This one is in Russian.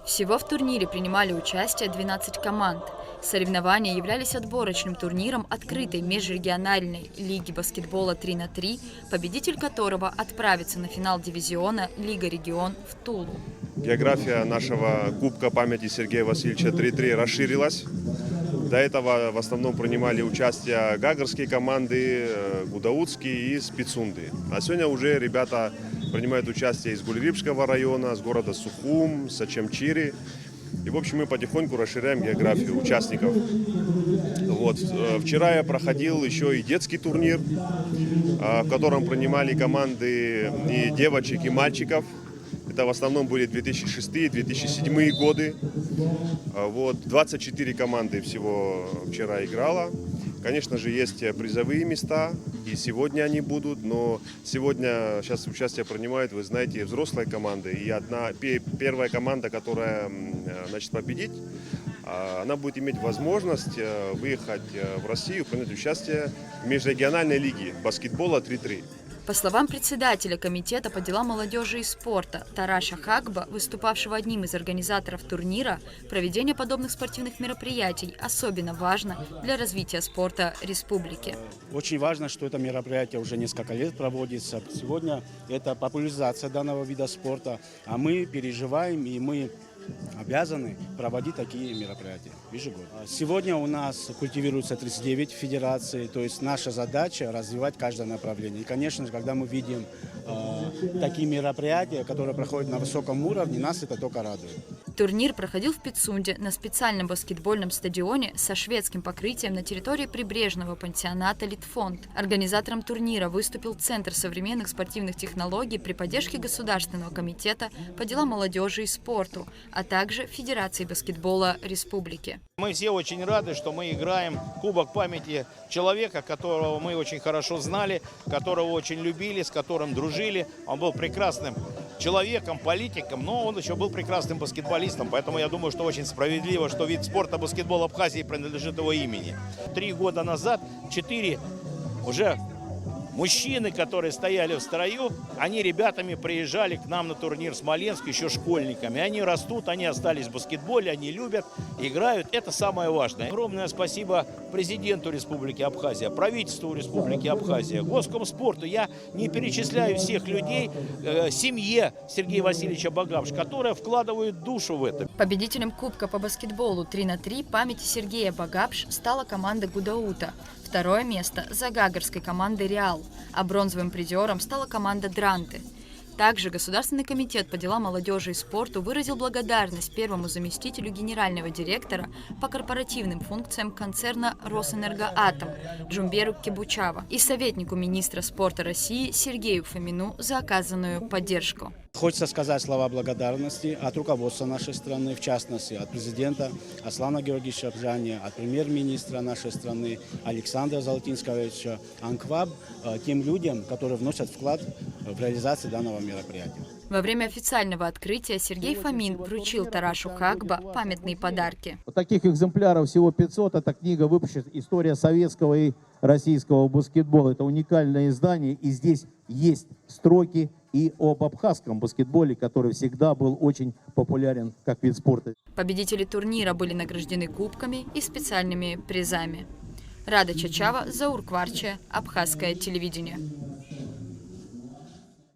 Всего в турнире принимали участие 12 команд. Соревнования являлись отборочным турниром открытой межрегиональной лиги баскетбола 3х3, победитель которого отправится на финал дивизиона Лига Регион в Тулу. География нашего Кубка памяти Сергея Васильевича 3х3 расширилась. До этого в основном принимали участие гагарские команды, гудаутские и спецунды. А сегодня уже ребята принимают участие из Гуль-Рибского района, с города Сухум, с Ачамчири. И, в общем, мы потихоньку расширяем географию участников. Вот. Вчера я проходил еще и детский турнир, в котором принимали команды и девочек, и мальчиков. Это в основном были 2006-2007 годы. Вот. 24 команды всего вчера играло. Конечно же, есть призовые места, и сегодня они будут, но сегодня сейчас участие принимают, вы знаете, взрослые команды. И первая команда, которая победит, она будет иметь возможность выехать в Россию, принять участие в межрегиональной лиге баскетбола 3х3. По словам председателя комитета по делам молодежи и спорта Тараша Хагба, выступавшего одним из организаторов турнира, проведение подобных спортивных мероприятий особенно важно для развития спорта республики. Очень важно, что это мероприятие уже несколько лет проводится. Сегодня это популяризация данного вида спорта, а мы переживаем и мы обязаны проводить такие мероприятия ежегодно. Сегодня у нас культивируется 39 федераций, то есть наша задача развивать каждое направление. И, конечно же, когда мы видим такие мероприятия, которые проходят на высоком уровне, нас это только радует. Турнир проходил в Пицунде на специальном баскетбольном стадионе со шведским покрытием на территории прибрежного пансионата «Литфонд». Организатором турнира выступил Центр современных спортивных технологий при поддержке Государственного комитета по делам молодежи и спорту, а также Федерации баскетбола республики. Мы все очень рады, что мы играем Кубок памяти человека, которого мы очень хорошо знали, которого очень любили, с которым дружили. Он был прекрасным человеком, политиком, но он еще был прекрасным баскетболистом. Поэтому я думаю, что очень справедливо, что вид спорта баскетбол Абхазии принадлежит его имени. 3 года назад 4 уже мужчины, которые стояли в строю, они ребятами приезжали к нам на турнир в Смоленск еще школьниками. Они растут, они остались в баскетболе, они любят, играют. Это самое важное. Огромное спасибо президенту Республики Абхазия, правительству Республики Абхазия, Госкомспорту. Я не перечисляю всех людей, семье Сергея Васильевича Багапш, которые вкладывают душу в это. Победителем Кубка по баскетболу 3х3 памяти Сергея Багапш стала команда Гудаута. Второе место за гагарской командой «Реал», а бронзовым призером стала команда «Дранты». Также Государственный комитет по делам молодежи и спорту выразил благодарность первому заместителю генерального директора по корпоративным функциям концерна «Росэнергоатом» Джумберу Кебучава и советнику министра спорта России Сергею Фомину за оказанную поддержку. Хочется сказать слова благодарности от руководства нашей страны, в частности от президента Аслана Георгиевича Абжания, от премьер-министра нашей страны Александра Золотинского Анкваб, тем людям, которые вносят вклад в реализацию данного мероприятия. Во время официального открытия Сергей Фомин вручил Тарашу Хагба памятные подарки. Таких экземпляров всего 500. Эта книга выпущена «История советского и российского баскетбола». Это уникальное издание, и здесь есть строки и об абхазском баскетболе, который всегда был очень популярен как вид спорта. Победители турнира были награждены кубками и специальными призами. Рада Чачава, Заур Кварче, Абхазское телевидение.